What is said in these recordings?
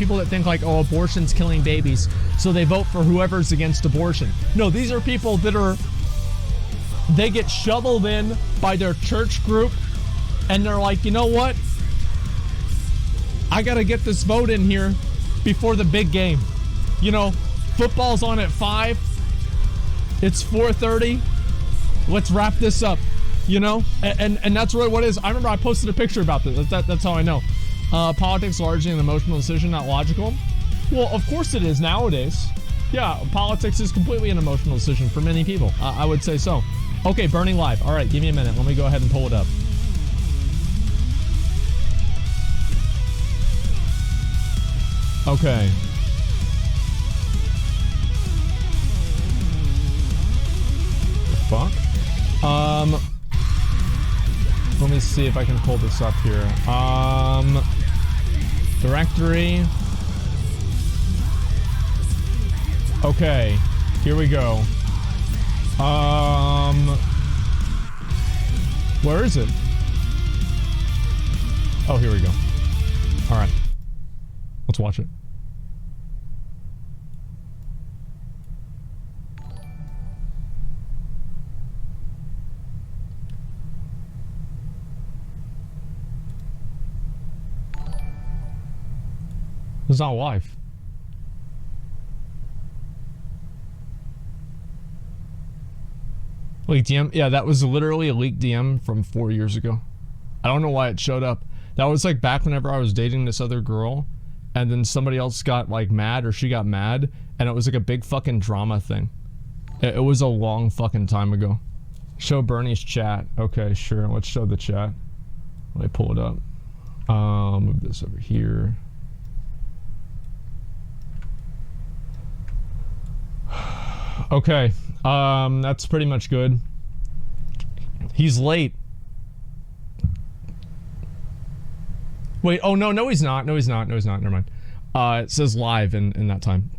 people that think like, oh, abortion's killing babies, so they vote for whoever's against abortion. No, these are people that are, they get shoveled in by their church group, and they're like, you know what? I gotta get this vote in here before the big game. You know, football's on at 5. It's 4:30. Let's wrap this up. You know, and that's really what it is. I remember I posted a picture about this. That's how I know. Politics largely an emotional decision, not logical. Well, of course it is nowadays. Yeah, politics is completely an emotional decision for many people. I would say so. Okay, Burning Live. All right, give me a minute. Let me go ahead and pull it up. Okay. The fuck? Let me see if I can pull this up here. Directory. Okay, here we go. Where is it? Oh, here we go. All right, let's watch it. It's not live. Leaked DM? Yeah, that was literally a leaked DM from 4 years ago. I don't know why it showed up. That was like back whenever I was dating this other girl, and then somebody else got like mad, or she got mad, and it was like a big fucking drama thing. It was a long fucking time ago. Show Bernie's chat. Okay, sure. Let's show the chat. Let me pull it up. Move this over here. Okay, that's pretty much good. He's late. Wait, oh no he's not. No he's not. Never mind. It says live in that time.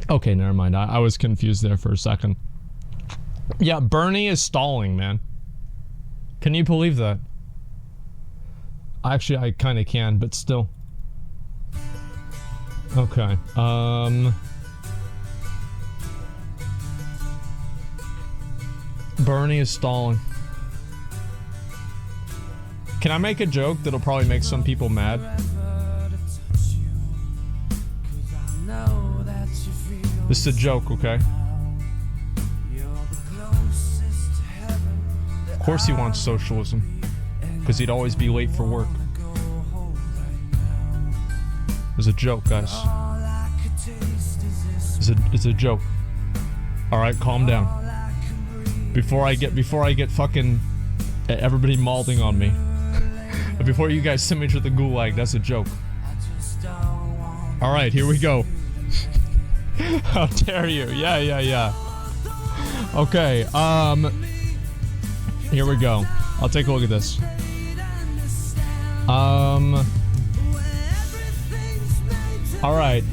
Okay, never mind. I was confused there for a second. Yeah, Bernie is stalling, man. Can you believe that? Actually, I kind of can, but still. Okay, Bernie is stalling. Can I make a joke that'll probably make some people mad? This is a joke, okay? Of course he wants socialism, because he'd always be late for work. It's a joke, guys. It's a joke. All right, calm down. Before I get fucking everybody mauling on me. Before you guys send me to the gulag, that's a joke. All right, here we go. How dare you? Yeah. Okay, here we go. I'll take a look at this. All right.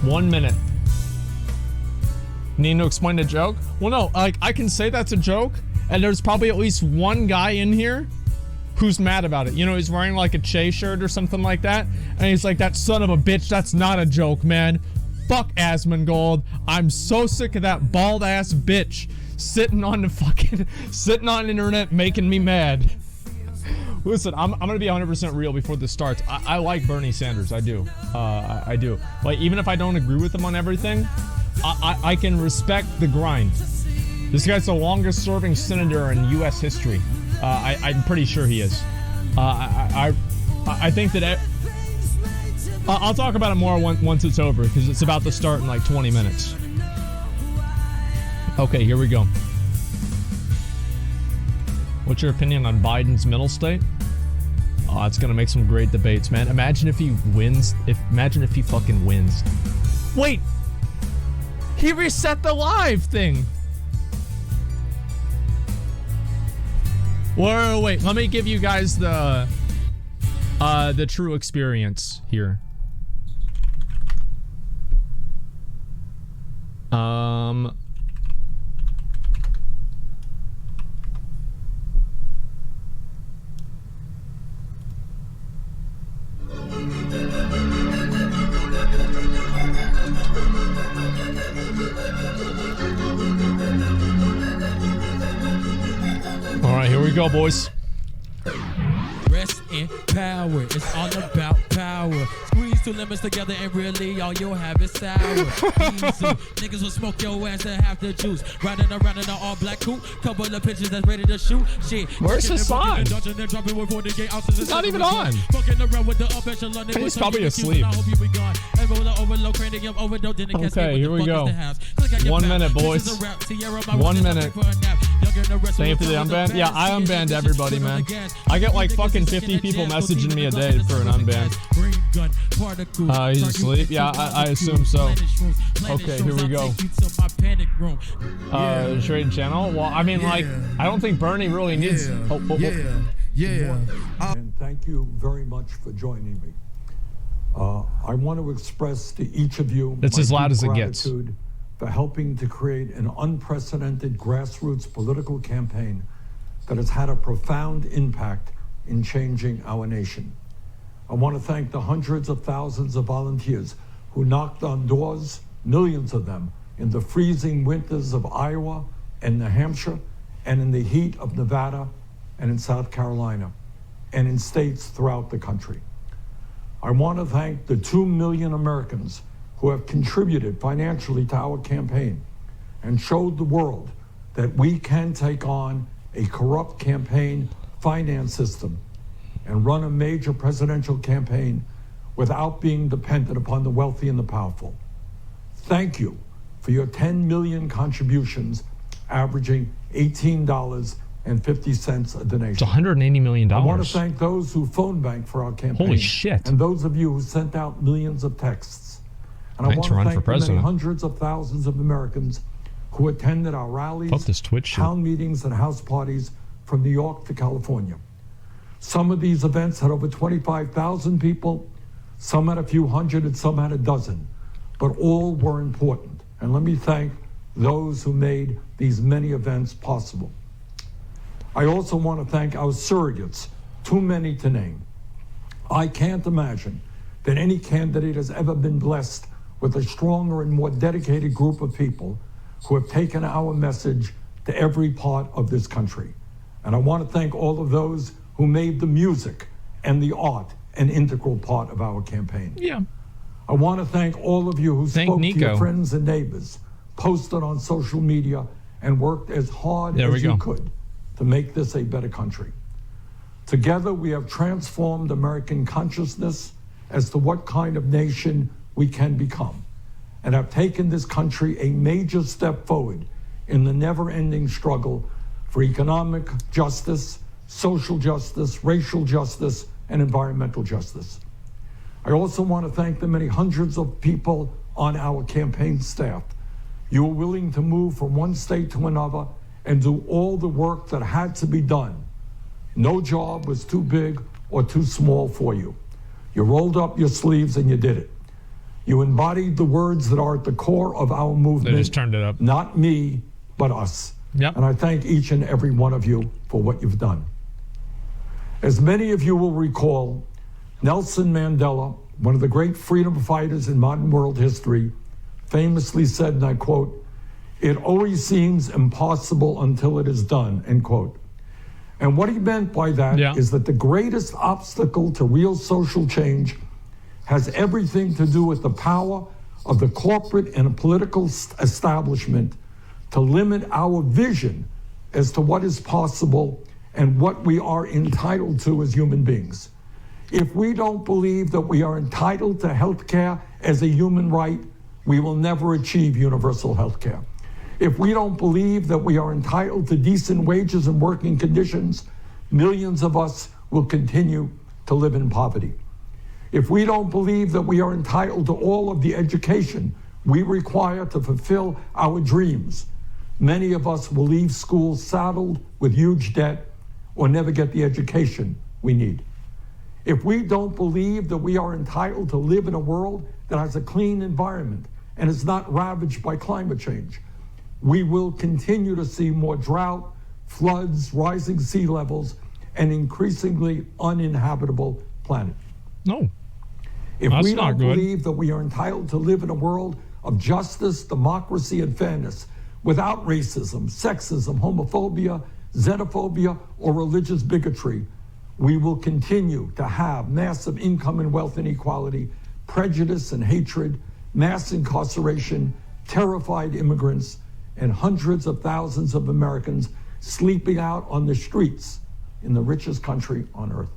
One minute. Need to explain the joke? Well, no, like, I can say that's a joke, and there's probably at least one guy in here who's mad about it. You know, he's wearing like a Che shirt or something like that, and he's like, that son of a bitch, that's not a joke, man. Fuck Asmongold. I'm so sick of that bald ass bitch sitting on the internet making me mad. Listen, I'm gonna be 100% real before this starts. I like Bernie Sanders. I do. I do. Like, even if I don't agree with him on everything, I can respect the grind. This guy's the longest serving senator in U.S. history. I'm pretty sure he is. I think that I'll talk about it more once it's over, because it's about to start in like 20 minutes. Okay, here we go. What's your opinion on Biden's middle state? Oh, it's gonna make some great debates, man. Imagine if he wins. Imagine if he fucking wins. Wait! He reset the live thing! Wait, let me give you guys the true experience here. we go, boys. Rest in power. It's all about power. Squeeze two lemons together and really all you'll have is sour. Easy. Niggas will smoke your ass and have the juice. Riding around in an all black coupe. Couple of pitches that's ready to shoot. Shit. Where's Hassan? He's not even on. He's probably asleep. Okay, here we go. 1 minute, boys. 1 minute. Thank you for the unban. Yeah, I unbanned everybody, man. I get like fucking 50 people messaging me a day for an unban. He's asleep? Yeah, I assume so. Okay, here we go. Trade channel? Well, I mean, like, I don't think Bernie really needs... And thank you very much for joining me. I want to express to each of you That's as loud as it gets. gratitude for helping to create an unprecedented grassroots political campaign that has had a profound impact in changing our nation. I want to thank the hundreds of thousands of volunteers who knocked on doors, millions of them, in the freezing winters of Iowa and New Hampshire, and in the heat of Nevada and in South Carolina, and in states throughout the country. I want to thank the 2 million Americans who have contributed financially to our campaign and showed the world that we can take on a corrupt campaign finance system and run a major presidential campaign without being dependent upon the wealthy and the powerful. Thank you for your 10 million contributions, averaging $18.50 a donation. It's $180 million. I want to thank those who phone banked for our campaign. Holy shit. And those of you who sent out millions of texts. And Thanks I want to for thank the many president. hundreds of thousands of Americans who attended our rallies, Fuck this Twitch shit. town meetings, and house parties from New York to California. Some of these events had over 25,000 people, some had a few hundred, and some had a dozen, but all were important. And let me thank those who made these many events possible. I also want to thank our surrogates, too many to name. I can't imagine that any candidate has ever been blessed with a stronger and more dedicated group of people who have taken our message to every part of this country. And I want to thank all of those who made the music and the art an integral part of our campaign. Yeah. I want to thank all of you who Thank spoke Nico. to your friends and neighbors, posted on social media, and worked as hard There we as you go. could to make this a better country. Together, we have transformed American consciousness as to what kind of nation we can become, and have taken this country a major step forward in the never-ending struggle for economic justice, social justice, racial justice, and environmental justice. I also want to thank the many hundreds of people on our campaign staff. You were willing to move from one state to another and do all the work that had to be done. No job was too big or too small for you. You rolled up your sleeves and you did it. You embodied the words that are at the core of our movement. They just turned it up. Not me, but us. Yep. And I thank each and every one of you for what you've done. As many of you will recall, Nelson Mandela, one of the great freedom fighters in modern world history, famously said, and I quote, "It always seems impossible until it is done," end quote. And what he meant by that is that the greatest obstacle to real social change has everything to do with the power of the corporate and political establishment to limit our vision as to what is possible and what we are entitled to as human beings. If we don't believe that we are entitled to health care as a human right, we will never achieve universal health care. If we don't believe that we are entitled to decent wages and working conditions, millions of us will continue to live in poverty. If we don't believe that we are entitled to all of the education we require to fulfill our dreams, many of us will leave school saddled with huge debt or never get the education we need. If we don't believe that we are entitled to live in a world that has a clean environment and is not ravaged by climate change, we will continue to see more drought, floods, rising sea levels, and increasingly uninhabitable planet. No. If That's we not don't good. believe that we are entitled to live in a world of justice, democracy, and fairness without racism, sexism, homophobia, xenophobia, or religious bigotry, we will continue to have massive income and wealth inequality, prejudice and hatred, mass incarceration, terrified immigrants, and hundreds of thousands of Americans sleeping out on the streets in the richest country on earth.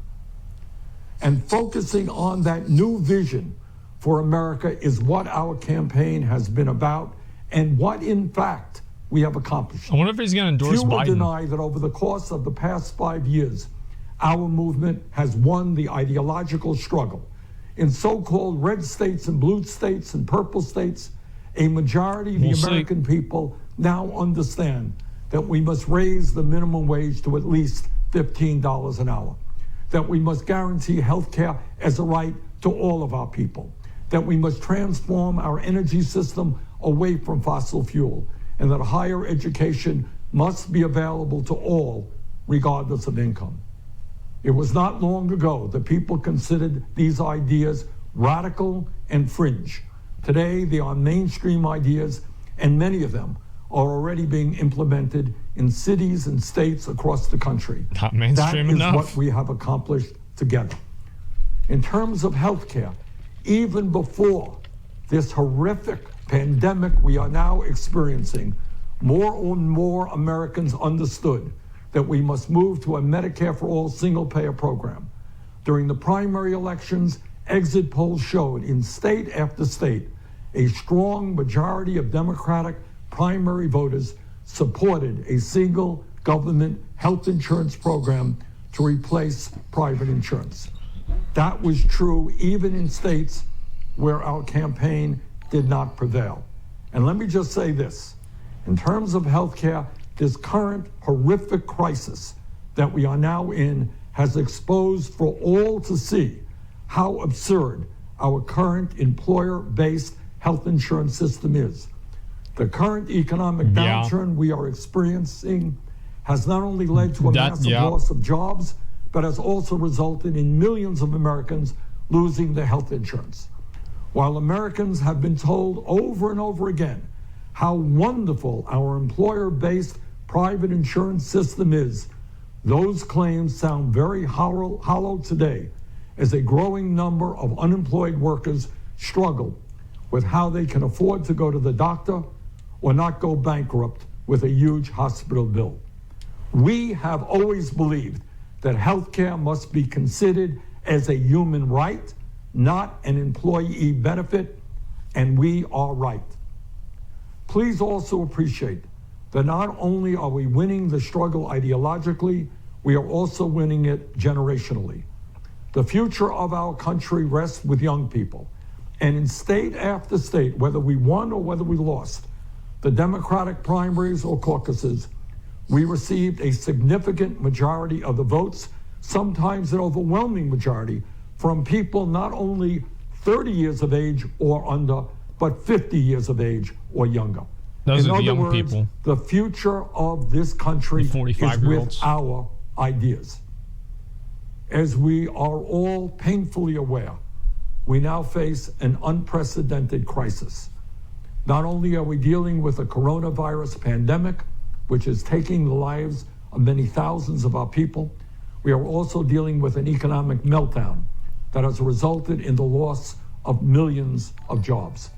And focusing on that new vision for America is what our campaign has been about and what, in fact, we have accomplished. I wonder if he's going to endorse Few will Biden. deny that over the course of the past 5 years, our movement has won the ideological struggle. In so-called red states and blue states and purple states, a majority of the American people now understand that we must raise the minimum wage to at least $15 an hour, that we must guarantee health care as a right to all of our people, that we must transform our energy system away from fossil fuel, and that higher education must be available to all, regardless of income. It was not long ago that people considered these ideas radical and fringe. Today, they are mainstream ideas, and many of them are already being implemented in cities and states across the country. Not mainstream enough. enough. That is what we have accomplished together. In terms of healthcare, even before this horrific pandemic we are now experiencing, more and more Americans understood that we must move to a Medicare for All single-payer program. During the primary elections, exit polls showed in state after state a strong majority of Democratic primary voters supported a single government health insurance program to replace private insurance. That was true even in states where our campaign did not prevail. And let me just say this, in terms of healthcare, this current horrific crisis that we are now in has exposed for all to see how absurd our current employer-based health insurance system is. The current economic downturn we are experiencing has not only led to a massive loss of jobs, but has also resulted in millions of Americans losing their health insurance. While Americans have been told over and over again how wonderful our employer-based private insurance system is, those claims sound very hollow today as a growing number of unemployed workers struggle with how they can afford to go to the doctor or not go bankrupt with a huge hospital bill. We have always believed that healthcare must be considered as a human right, not an employee benefit, and we are right. Please also appreciate that not only are we winning the struggle ideologically, we are also winning it generationally. The future of our country rests with young people. And in state after state, whether we won or whether we lost, the Democratic primaries or caucuses, we received a significant majority of the votes, sometimes an overwhelming majority, from people not only 30 years of age or under, but 50 years of age or younger. Those In are the other young words, people. The future of this country is 45-year-olds. with our ideas. As we are all painfully aware, we now face an unprecedented crisis. Not only are we dealing with a coronavirus pandemic, which is taking the lives of many thousands of our people, we are also dealing with an economic meltdown that has resulted in the loss of millions of jobs.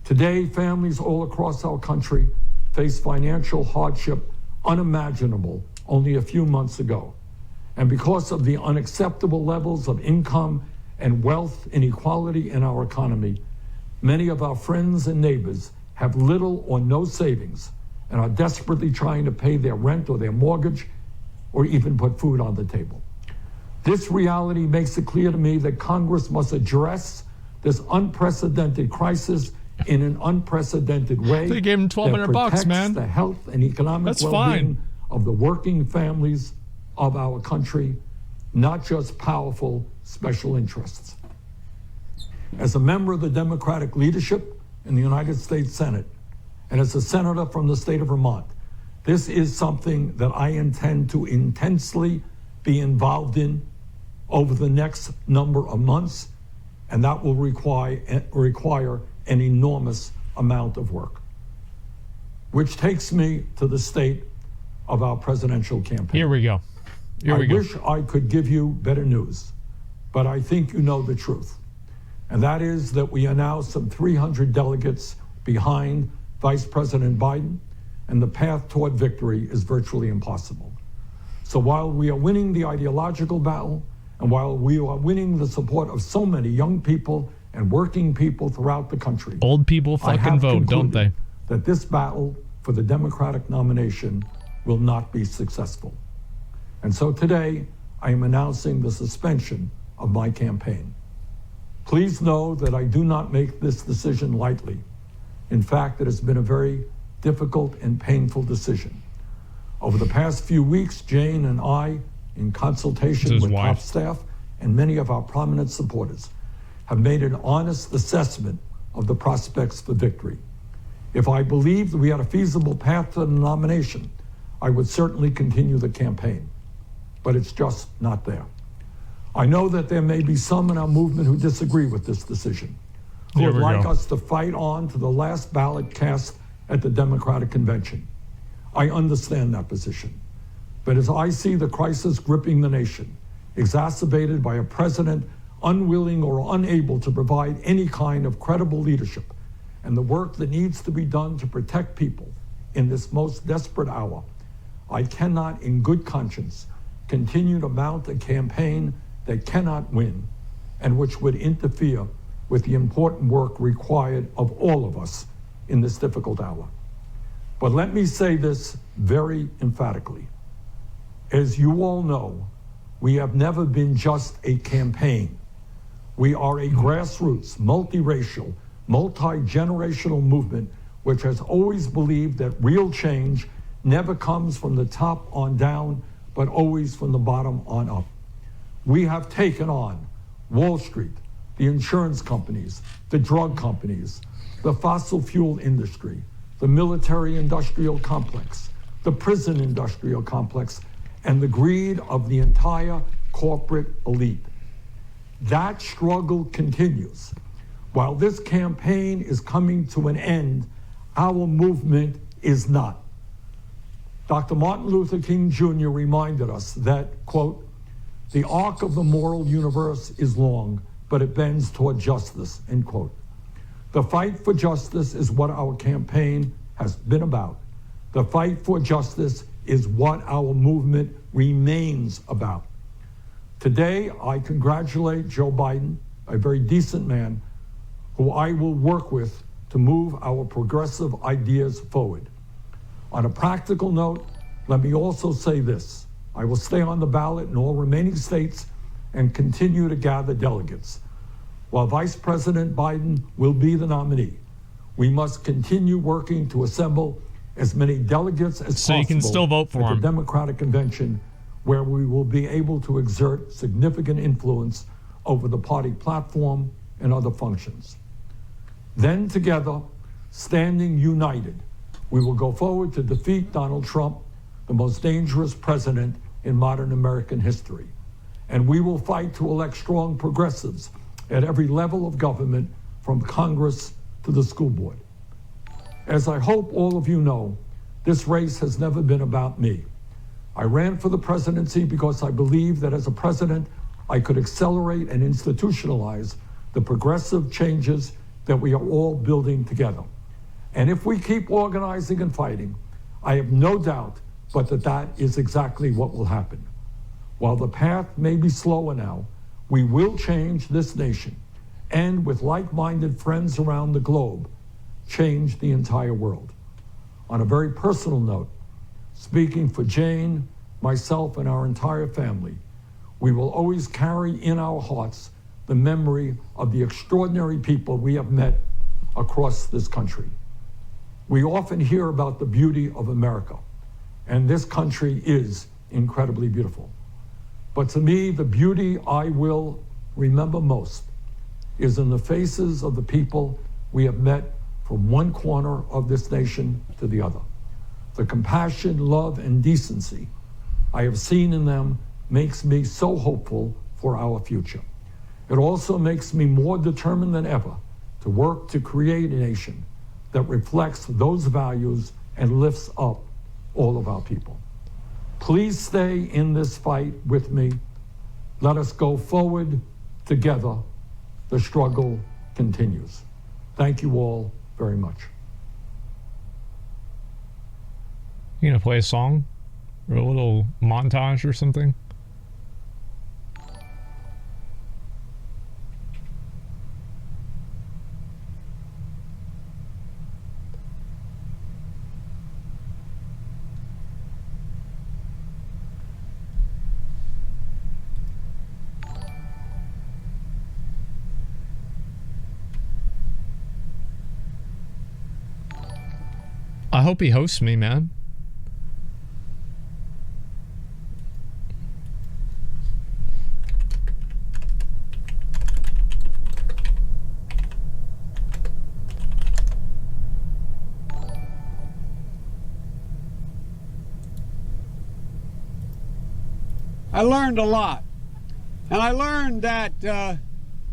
Today, families all across our country face financial hardship unimaginable only a few months ago. And because of the unacceptable levels of income and wealth inequality in our economy, many of our friends and neighbors have little or no savings and are desperately trying to pay their rent or their mortgage or even put food on the table. This reality makes it clear to me that Congress must address this unprecedented crisis in an unprecedented way. They gave him $1,200, man. The health and economic well-being of the working families of our country, not just powerful special interests. As a member of the Democratic leadership in the United States Senate, and as a senator from the state of Vermont, this is something that I intend to intensely be involved in over the next number of months, and that will require an enormous amount of work. Which takes me to the state of our presidential campaign. Here we go. Here we I go. wish I could give you better news, but I think you know the truth. And that is that we are now some 300 delegates behind Vice President Biden, and the path toward victory is virtually impossible. So while we are winning the ideological battle, and while we are winning the support of so many young people and working people throughout the country, Old people I fucking have vote, don't concluded they? that this battle for the Democratic nomination will not be successful. And so today, I am announcing the suspension of my campaign. Please know that I do not make this decision lightly. In fact, it has been a very difficult and painful decision. Over the past few weeks, Jane and I, in consultation His with wife. top staff and many of our prominent supporters, have made an honest assessment of the prospects for victory. If I believed we had a feasible path to the nomination, I would certainly continue the campaign. But it's just not there. I know that there may be some in our movement who disagree with this decision, who There would we like go. us to fight on to the last ballot cast at the Democratic Convention. I understand that position. But as I see the crisis gripping the nation, exacerbated by a president unwilling or unable to provide any kind of credible leadership, and the work that needs to be done to protect people in this most desperate hour, I cannot in good conscience continue to mount a campaign that cannot win and which would interfere with the important work required of all of us in this difficult hour. But let me say this very emphatically. As you all know, we have never been just a campaign. We are a grassroots, multiracial, multi-generational movement which has always believed that real change never comes from the top on down, but always from the bottom on up. We have taken on Wall Street, the insurance companies, the drug companies, the fossil fuel industry, the military-industrial complex, the prison industrial complex, and the greed of the entire corporate elite. That struggle continues. While this campaign is coming to an end, our movement is not. Dr. Martin Luther King Jr. reminded us that, quote, the arc of the moral universe is long, but it bends toward justice, end quote. The fight for justice is what our campaign has been about. The fight for justice is what our movement remains about. Today, I congratulate Joe Biden, a very decent man, who I will work with to move our progressive ideas forward. On a practical note, let me also say this. I will stay on the ballot in all remaining states and continue to gather delegates. While Vice President Biden will be the nominee, we must continue working to assemble as many delegates as So possible you can still vote for at him. the Democratic Convention, where we will be able to exert significant influence over the party platform and other functions. Then together, standing united, we will go forward to defeat Donald Trump, the most dangerous president in modern American history. And we will fight to elect strong progressives at every level of government, from Congress to the school board. As I hope all of you know, this race has never been about me. I ran for the presidency because I believed that as a president, I could accelerate and institutionalize the progressive changes that we are all building together. And if we keep organizing and fighting, I have no doubt but that is exactly what will happen. While the path may be slower now, we will change this nation, and with like-minded friends around the globe, change the entire world. On a very personal note, speaking for Jane, myself, and our entire family, we will always carry in our hearts the memory of the extraordinary people we have met across this country. We often hear about the beauty of America, and this country is incredibly beautiful. But to me, the beauty I will remember most is in the faces of the people we have met from one corner of this nation to the other. The compassion, love, and decency I have seen in them makes me so hopeful for our future. It also makes me more determined than ever to work to create a nation that reflects those values and lifts up all of our people. Please stay in this fight with me. Let us go forward together. The struggle continues. Thank you all very much. You gonna play a song? Or a little montage or something? I hope he hosts me, man. I learned a lot. And I learned that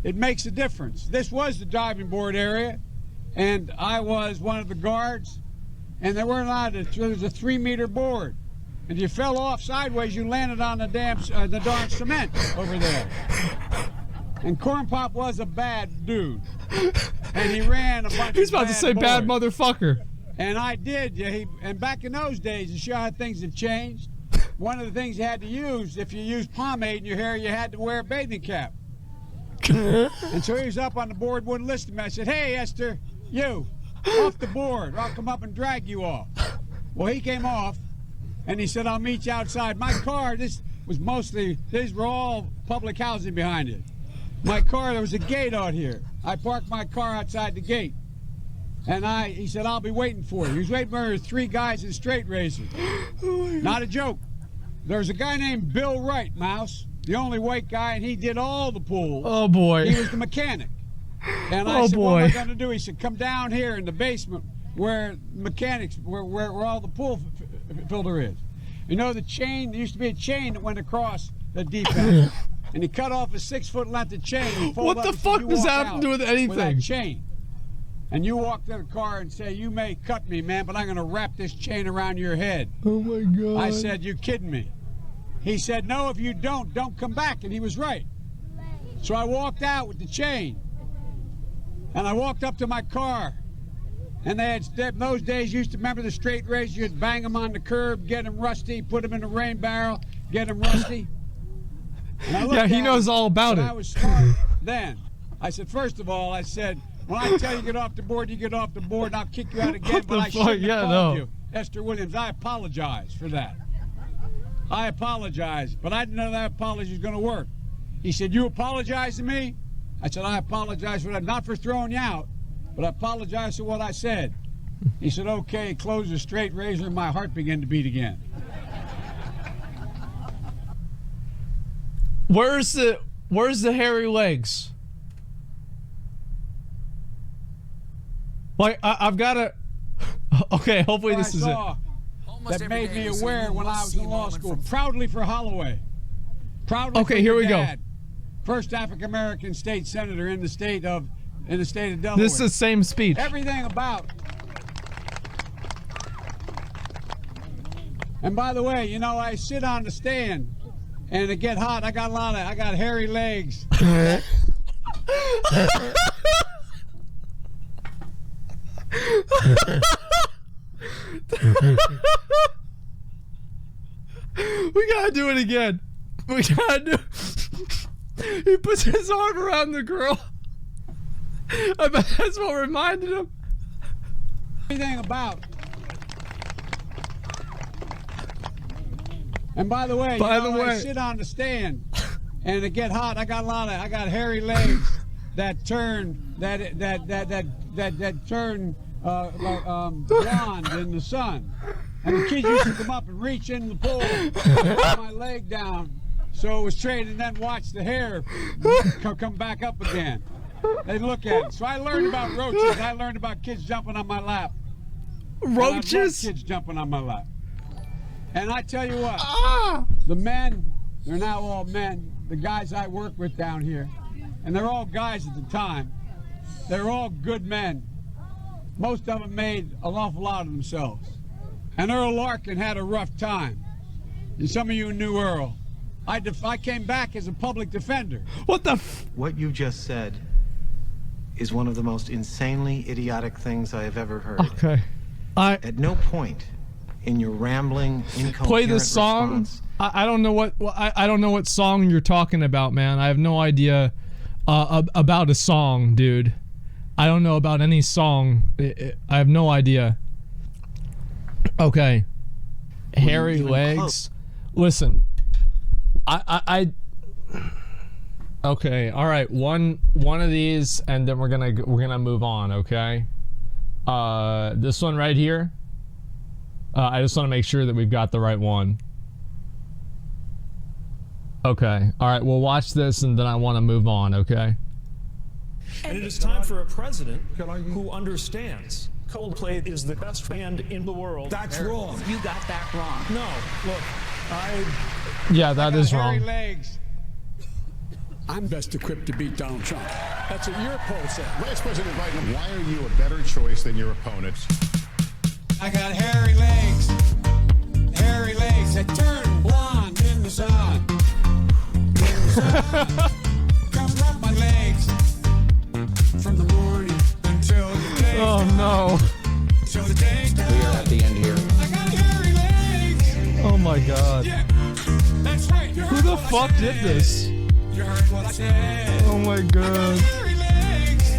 it makes a difference. This was the diving board area, and I was one of the guards, and there was a 3-meter board. And if you fell off sideways, you landed on the darn cement over there. And Corn Pop was a bad dude. And he ran a bunch He's of about to say bad motherfucker. And I did. And back in those days, to show how things had changed, one of the things you had to use, if you used pomade in your hair, you had to wear a bathing cap. And so he was up on the board, wouldn't listen to me. I said, "Hey, Esther, you, off the board, or I'll come up and drag you off." Well, he came off, and he said, "I'll meet you outside." My car, these were all public housing behind it. My car, there was a gate out here. I parked my car outside the gate. And he said, "I'll be waiting for you." He was waiting for 3 guys in straight razors. Not a joke. There was a guy named Bill Wright, Mouse, the only white guy, and he did all the pools. Oh, boy. He was the mechanic. And I said, "What am I going to do?" He said, "Come down here in the basement where all the pool filter is. You know the chain, there used to be a chain that went across the deep end. And he cut off a 6-foot length of chain. What the fuck does that have to do with anything? With that chain. And you walk to the car and say, "You may cut me, man, but I'm going to wrap this chain around your head." Oh, my God. I said, "You kidding me?" He said, "No, if you don't come back." And he was right. So I walked out with the chain. And I walked up to my car. And they had, in those days, you used to remember the straight razor. You'd bang them on the curb, get them rusty, put them in a rain barrel, get them rusty. Yeah, he knows all about it. I was smart then. I said, first of all, I said, when I tell you get off the board, you get off the board, and I'll kick you out again. But I shouldn't have called you, Esther Williams. I apologize for that. I apologize, but I didn't know that apology was going to work. He said, "You apologize to me?" I said, "I apologize for that, not for throwing you out, but I apologize for what I said." He said, "Okay," closed the straight razor, and my heart began to beat again. Where's the hairy legs? Like, I've got to... Okay, hopefully this is it. That made me aware when I was in law school. Proudly for Holloway. Proudly okay, for here we dad. go. First African-American state senator in the state of Delaware. This is the same speech. Everything about. And by the way, you know, I sit on the stand and it get hot. I got hairy legs. We gotta do it again. We gotta do. He puts his arm around the girl. I bet that's what reminded him. Everything about. And by the way, I sit on the stand and it get hot. I got hairy legs that turn blonde in the sun. And the kids used to come up and reach in the pool, put my leg down, so it was straight, and then watch the hair come back up again. They'd look at it. So I learned about roaches. I learned about kids jumping on my lap. Roaches? Kids jumping on my lap. And I tell you what, the men, they're now all men, the guys I work with down here, and they're all guys at the time. They're all good men. Most of them made an awful lot of themselves. And Earl Larkin had a rough time. And some of you knew Earl. I came back as a public defender. What the What you just said is one of the most insanely idiotic things I have ever heard. Okay. At no point in your rambling, incoherent Play the song. response, I don't know what I don't know what song you're talking about, man. I have no idea about a song, dude. I don't know about any song. I have no idea. Okay. Hairy even legs. close. Listen. I okay, all right. One of these, and then we're gonna move on. Okay. This one right here. I just want to make sure that we've got the right one. Okay. All right. We'll watch this, and then I want to move on. Okay. And it is time for a president who understands Coldplay is the best band in the world. That's wrong. You got that wrong. No, look, Yeah, that is Hairy wrong. legs. I'm best equipped to beat Donald Trump. That's what your poll said. Vice President Biden, why are you a better choice than your opponents? I got hairy legs. Hairy legs that turn blonde in the sun. In the sun. Come rub my legs from the morning until the day. Oh no. Till the day's done. We are at the end here. I got hairy legs. Oh my god. Yeah, that's right. You Who heard the what I fuck did said. this? You heard what I said. Oh my god. Hairy legs.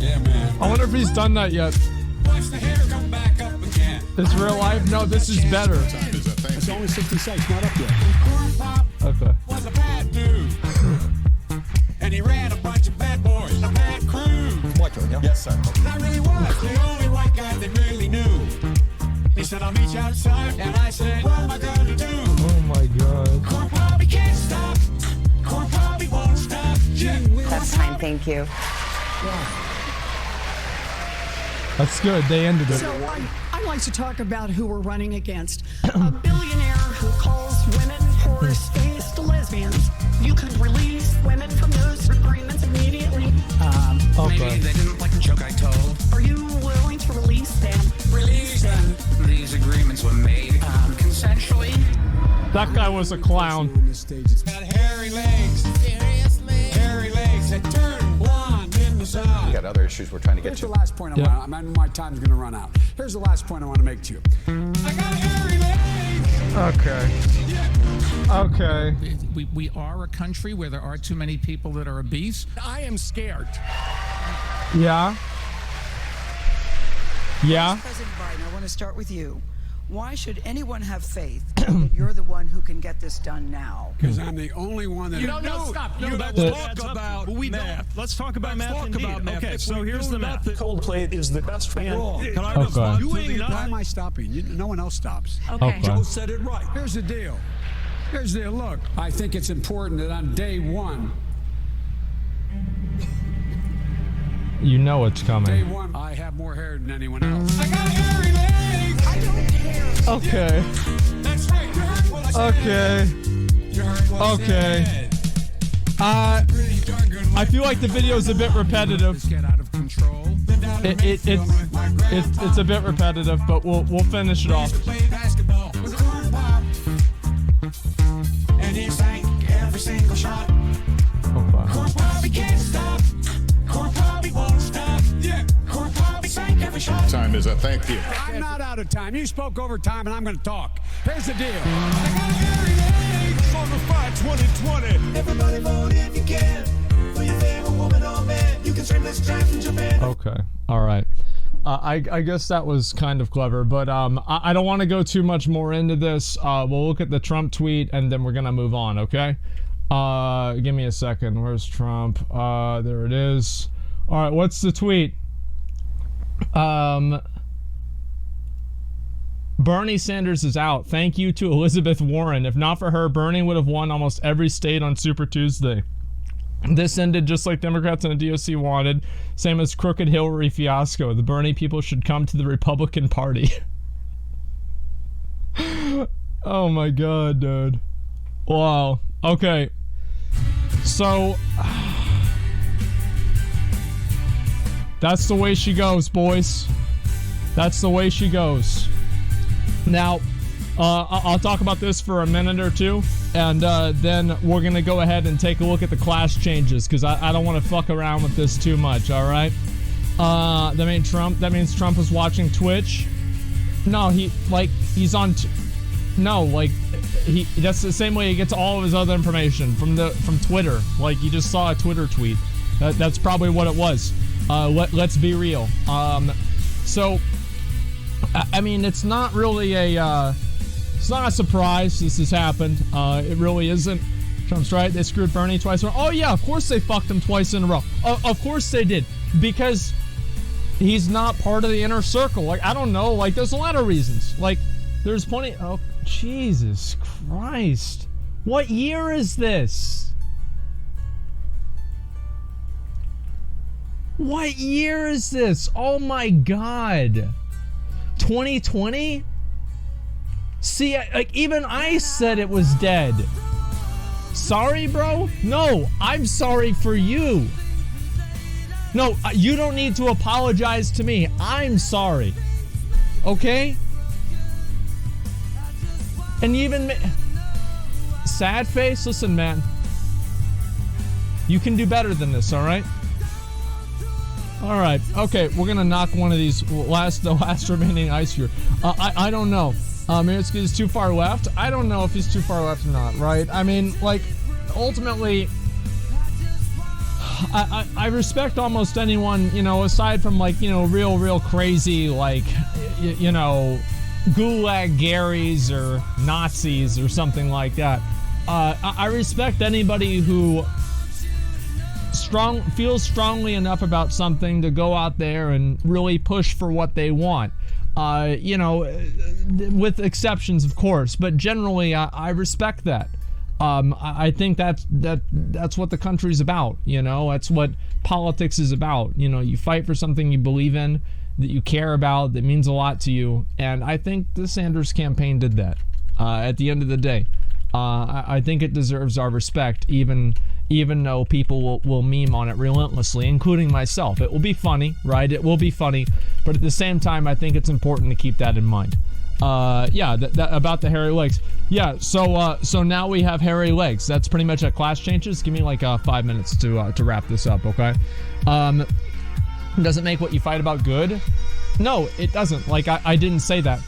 Yeah, man. I wonder if he's done that yet. Watch the hair come back up again. It's real life? No, this is better. It's only 60 seconds, not up yet. Corn Pop Okay. was a bad dude. And he ran a bunch of bad boys, a bad crew. What, Junior? Yes, sir. And I really was the only white guy that really knew. He said, I'll meet you outside. And I said, what am I gonna do? Oh my god. Corn Pop, he can't stop. Corn Pop, he won't stop. Yeah. That's fine, thank you. That's good. They ended it. So I like to talk about who we're running against. A billionaire who calls women horse-faced lesbians. You could release women from those agreements immediately. Okay. They didn't like the joke I told. Are you willing to release them? Release them. These agreements were made consensually. That guy was a clown. Got hairy legs. Hairy legs that turn blonde in the sun. We got other issues we're trying to get Here's to. the last point my time's going to run out. Here's the last point I want to make to you. I got hairy legs. Okay. Okay. We are a country where there are too many people that are obese. I am scared. Yeah. Yeah. President Biden, I want to start with you. Why should anyone have faith that you're the one who can get this done now? Because I'm the only one that... no, stop. No, let's let's talk about math. Let's talk about Let's math. talk indeed. about math. Okay, If so we here's do the math. that- Coldplay is the best band. Wrong. Can I Okay. respond to Doing the it, why am I stopping? No one else stops. Okay. Joe said it right. Here's the deal. Here's the deal. Look, I think it's important that on day one, You know it's day coming. one, I have more hair than anyone else. I got hairy legs. I don't care. Okay. That's right. You heard what I said. Okay. You heard what I Okay. said. Pretty darn good. I feel like the video's a bit repetitive. Get out of control. It's a bit repetitive, but we'll finish it off. Play basketball with Corn Pop. And he sank every single shot. Okay. Corn Pop, he can't stop. Corn Pop, he won't stop. Yeah. Corn Pop, he sank every shot. Time is up. Thank you. I'm not out of time. You spoke over time, and I'm going to talk. Here's the deal. I got hairy legs. on the fight 2020. Everybody vote if you can. For your favorite woman or man. You can stream this track from Japan. Okay. All right. I guess that was kind of clever, but I don't want to go too much more into this. We'll look at the Trump tweet and then we're gonna move on. Okay. Give me a second. Where's Trump? There it is. All right. What's the tweet? Bernie Sanders is out. Thank you to Elizabeth Warren. If not for her, Bernie would have won almost every state on Super Tuesday. This ended just like Democrats and the DOC wanted, same as crooked Hillary fiasco. The Bernie people should come to the Republican Party. Oh my god, dude. Wow. Okay. So that's the way she goes, boys. That's the way she goes. Now, I'll talk about this for a minute or two, and then we're gonna go ahead and take a look at the class changes, because I don't want to fuck around with this too much. All right. That means Trump is watching Twitch. No, he's on. That's the same way he gets all of his other information from Twitter. Like, you just saw a Twitter tweet. That's probably what it was. Let's be real. So, I mean, it's not really it's not a surprise this has happened. It really isn't. Trump's right. They screwed Bernie twice in a row. Oh yeah, of course they fucked him twice in a row. Of course they did, because he's not part of the inner circle. Like, I don't know. Like, there's a lot of reasons. Like, there's plenty. Oh, Jesus Christ! What year is this? What year is this? Oh my God. 2020? See, like, even I said it was dead. Sorry, bro? No, I'm sorry for you. No, you don't need to apologize to me. I'm sorry. Okay? And even sad face, listen, man. You can do better than this, all right? All right. Okay, we're gonna knock one of these the last remaining ice here. I don't know. Maybe it's too far left. I don't know if he's too far left or not. Right? I mean, like, ultimately, I respect almost anyone, you know, aside from, like, you know, real crazy, like, you know, Gulag Garys or Nazis or something like that. I respect anybody who feels strongly enough about something to go out there and really push for what they want. You know, with exceptions, of course, but generally, I respect that. I think that's what the country's about. You know, that's what politics is about. You know, you fight for something you believe in, that you care about, that means a lot to you, and I think the Sanders campaign did that. At the end of the day, I think it deserves our respect, even though people will meme on it relentlessly, including myself. It will be funny, right? It will be funny, but at the same time, I think it's important to keep that in mind. Yeah, about the hairy legs. Yeah, so now we have hairy legs. That's pretty much at class changes. Give me like 5 minutes to wrap this up, okay? Does it make what you fight about good? No, it doesn't. Like, I didn't say that.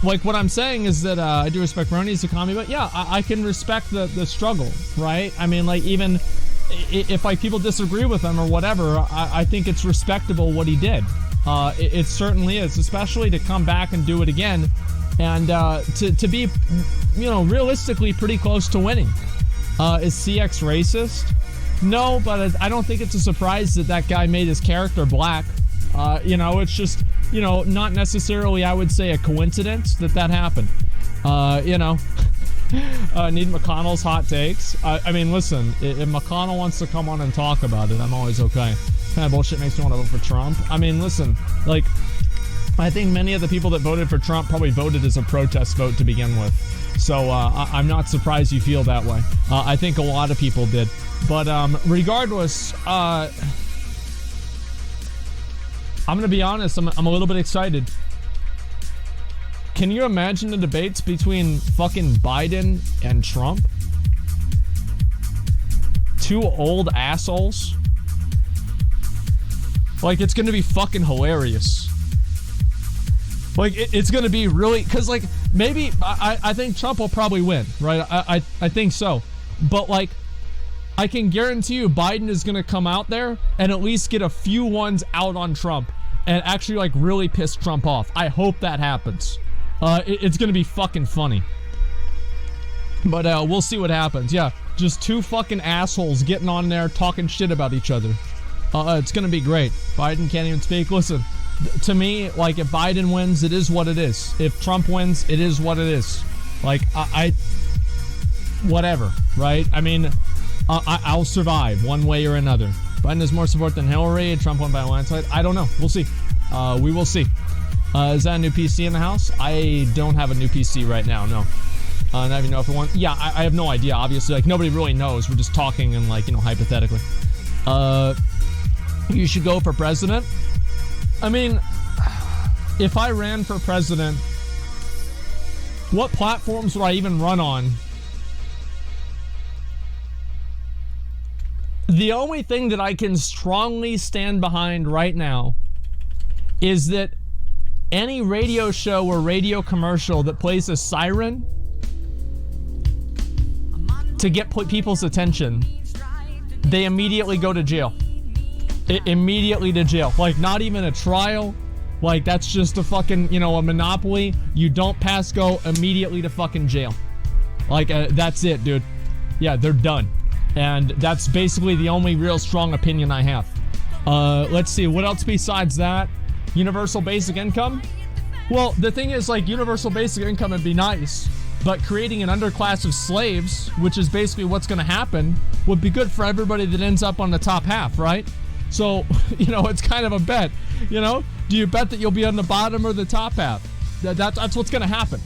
Like, what I'm saying is that I do respect Bernie's economy, but yeah, I can respect the struggle, right? I mean, like, even if, like, people disagree with him or whatever, I think it's respectable what he did. It certainly is, especially to come back and do it again, and to be, you know, realistically pretty close to winning. Is CX racist? No, but I don't think it's a surprise that guy made his character black. You know, it's just, you know, not necessarily, I would say, a coincidence that happened. You know, need McConnell's hot takes. I mean, listen, if McConnell wants to come on and talk about it, I'm always okay. Kind of bullshit makes me want to vote for Trump. I mean, listen, like, I think many of the people that voted for Trump probably voted as a protest vote to begin with. So I'm not surprised you feel that way. I think a lot of people did. But regardless, I'm going to be honest, I'm a little bit excited. Can you imagine the debates between fucking Biden and Trump? Two old assholes? Like, it's going to be fucking hilarious. Like, it's going to be really... Because, like, maybe... I think Trump will probably win, right? I think so. But, like, I can guarantee you Biden is going to come out there and at least get a few ones out on Trump and actually, like, really piss Trump off. I hope that happens. It's going to be fucking funny. But we'll see what happens. Yeah, just two fucking assholes getting on there talking shit about each other. It's going to be great. Biden can't even speak. Listen, to me, like, if Biden wins, it is what it is. If Trump wins, it is what it is. Like, whatever, right? I mean, I'll survive one way or another. Biden has more support than Hillary. Trump won by a landslide. I don't know. We'll see. We will see. Is that a new PC in the house? I don't have a new PC right now, no. Not even know if it wants... Yeah, I have no idea, obviously. Like, nobody really knows. We're just talking and, like, you know, hypothetically. You should go for president? I mean, if I ran for president, What platforms would I even run on? The only thing that I can strongly stand behind right now is that any radio show or radio commercial that plays a siren to get people's attention, they immediately go to jail. Immediately to jail. Like, not even a trial. Like, that's just a fucking, you know, a monopoly. You don't pass go, immediately to fucking jail. Like, that's it, dude. Yeah, they're done. And that's basically the only real strong opinion I have. Let's see, what else besides that? Universal basic income? Well, the thing is, like, universal basic income would be nice, but creating an underclass of slaves, which is basically what's going to happen, would be good for everybody that ends up on the top half, right? So, you know, it's kind of a bet, you know? Do you bet that you'll be on the bottom or the top half? That's what's going to happen.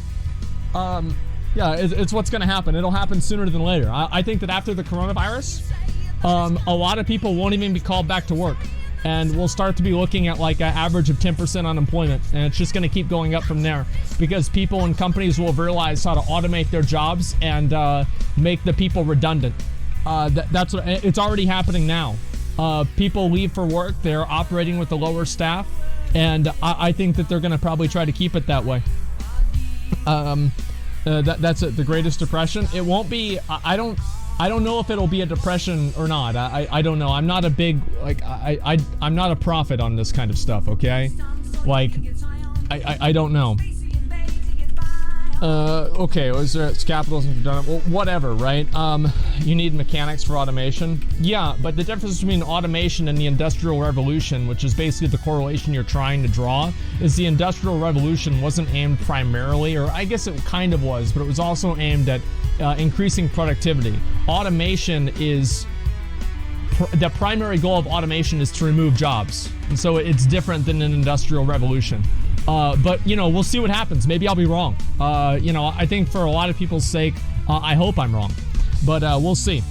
Yeah, it's what's going to happen. It'll happen sooner than later. I think that after the coronavirus, a lot of people won't even be called back to work. And we'll start to be looking at like an average of 10% unemployment. And it's just going to keep going up from there. Because people and companies will realize how to automate their jobs and make the people redundant. That's what, it's already happening now. People leave for work. They're operating with a lower staff. And I think that they're going to probably try to keep it that way. That's it. The Greatest Depression. It won't be. I don't know if it'll be a depression or not. I don't know. I'm not a big like. I'm not a prophet on this kind of stuff. Okay, like I don't know. Okay, was there it's capitalism for done? Well, whatever, right? You need mechanics for automation. Yeah, but the difference between automation and the Industrial Revolution, which is basically the correlation you're trying to draw, is the Industrial Revolution wasn't aimed primarily, or I guess it kind of was, but it was also aimed at increasing productivity. Automation is the primary goal of automation is to remove jobs, and so it's different than an Industrial Revolution. But, you know, we'll see what happens. Maybe I'll be wrong. You know, I think for a lot of people's sake, I hope I'm wrong. But we'll see.